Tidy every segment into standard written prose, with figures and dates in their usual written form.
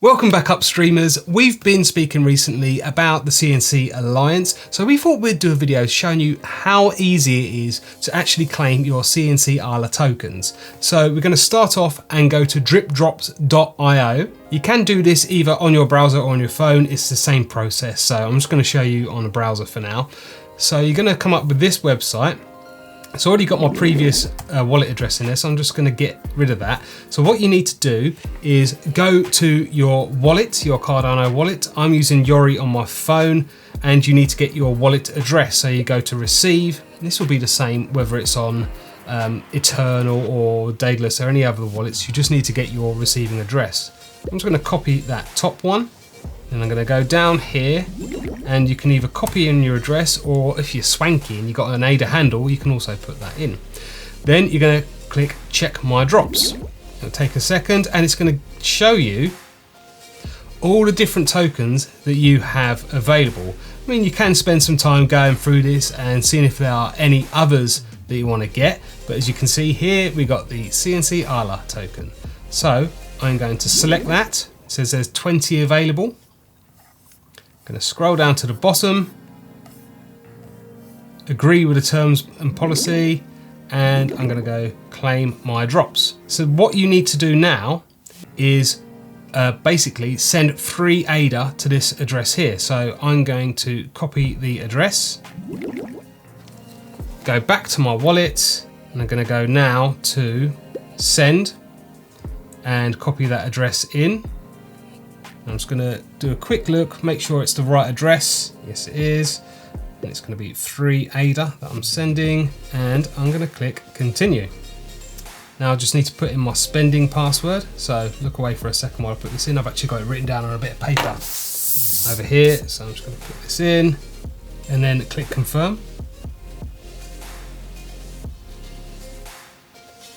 Welcome back upstreamers. We've been speaking recently about the CNC Alliance, so we thought we'd do a video showing you how easy it is to actually claim your CNC ALA tokens. So we're going to start off and go to dripdrops.io. You can do this either on your browser or on your phone. It's the same process, so I'm just going to show you on a browser for now. So you're going to come up with this website. It's already got my previous wallet address in there, so I'm just going to get rid of that. So what you need to do is go to your wallet, your Cardano wallet. I'm using Yori on my phone, and you need to get your wallet address. So you go to receive. This will be the same whether it's on Eternal or Daedalus or any other wallets. You just need to get your receiving address. I'm just going to copy that top one. And I'm going to go down here, and you can either copy in your address, or if you're swanky and you've got an ADA handle, you can also put that in. Then you're going to click check my drops. It'll take a second, and it's going to show you all the different tokens that you have available. I mean, you can spend some time going through this and seeing if there are any others that you want to get, but as you can see here, we got the CNC ALA token. So I'm going to select that. It says there's 20 available. Going to scroll down to the bottom, agree with the terms and policy, and I'm going to go claim my drops. So what you need to do now is basically send free ADA to this address here. So I'm going to copy the address, go back to my wallet, and I'm going to go now to send and copy that address in. I'm just going to do a quick look, make sure it's the right address. Yes, it is. And it's going to be free ADA that I'm sending, and I'm going to click continue. Now I just need to put in my spending password. So look away for a second while I put this in. I've actually got it written down on a bit of paper over here. So I'm just going to put this in and then click confirm.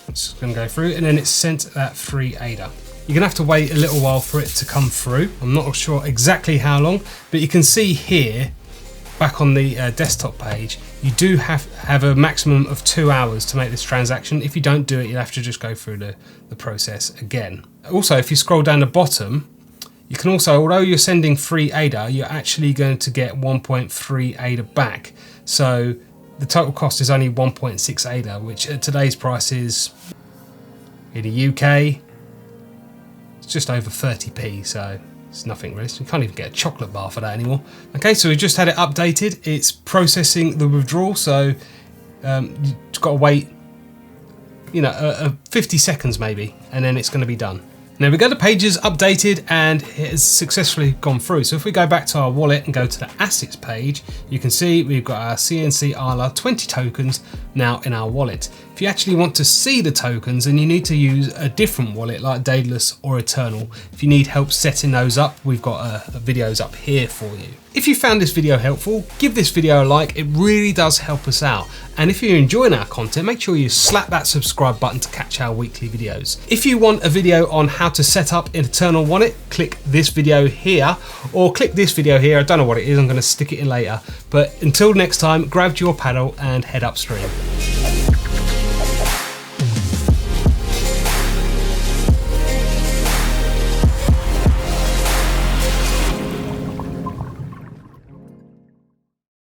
It's just going to go through, and then it's sent that free ADA. You're going to have to wait a little while for it to come through. I'm not sure exactly how long, but you can see here, back on the desktop page, you do have a maximum of 2 hours to make this transaction. If you don't do it, you'll have to just go through the process again. Also, if you scroll down the bottom, you can also, although you're sending free ADA, you're actually going to get 1.3 ADA back. So the total cost is only 1.6 ADA, which at today's price is, in the UK, it's just over 30p, so it's nothing really. You can't even get a chocolate bar for that anymore. Okay, so we just had it updated. It's processing the withdrawal, so you've got to wait, 50 seconds maybe, and then it's going to be done. Now we go to pages updated, and it has successfully gone through. So if we go back to our wallet and go to the assets page, you can see we've got our CNC ALA 20 tokens now in our wallet. If you actually want to see the tokens, then you need to use a different wallet like Daedalus or Eternal. If you need help setting those up, we've got videos up here for you. If you found this video helpful, give this video a like. It really does help us out. And if you're enjoying our content, make sure you slap that subscribe button to catch our weekly videos. If you want a video on how to set up an Eternal wallet, click this video here, or click this video here. I don't know what it is, I'm going to stick it in later. But until next time, grab your paddle and head upstream.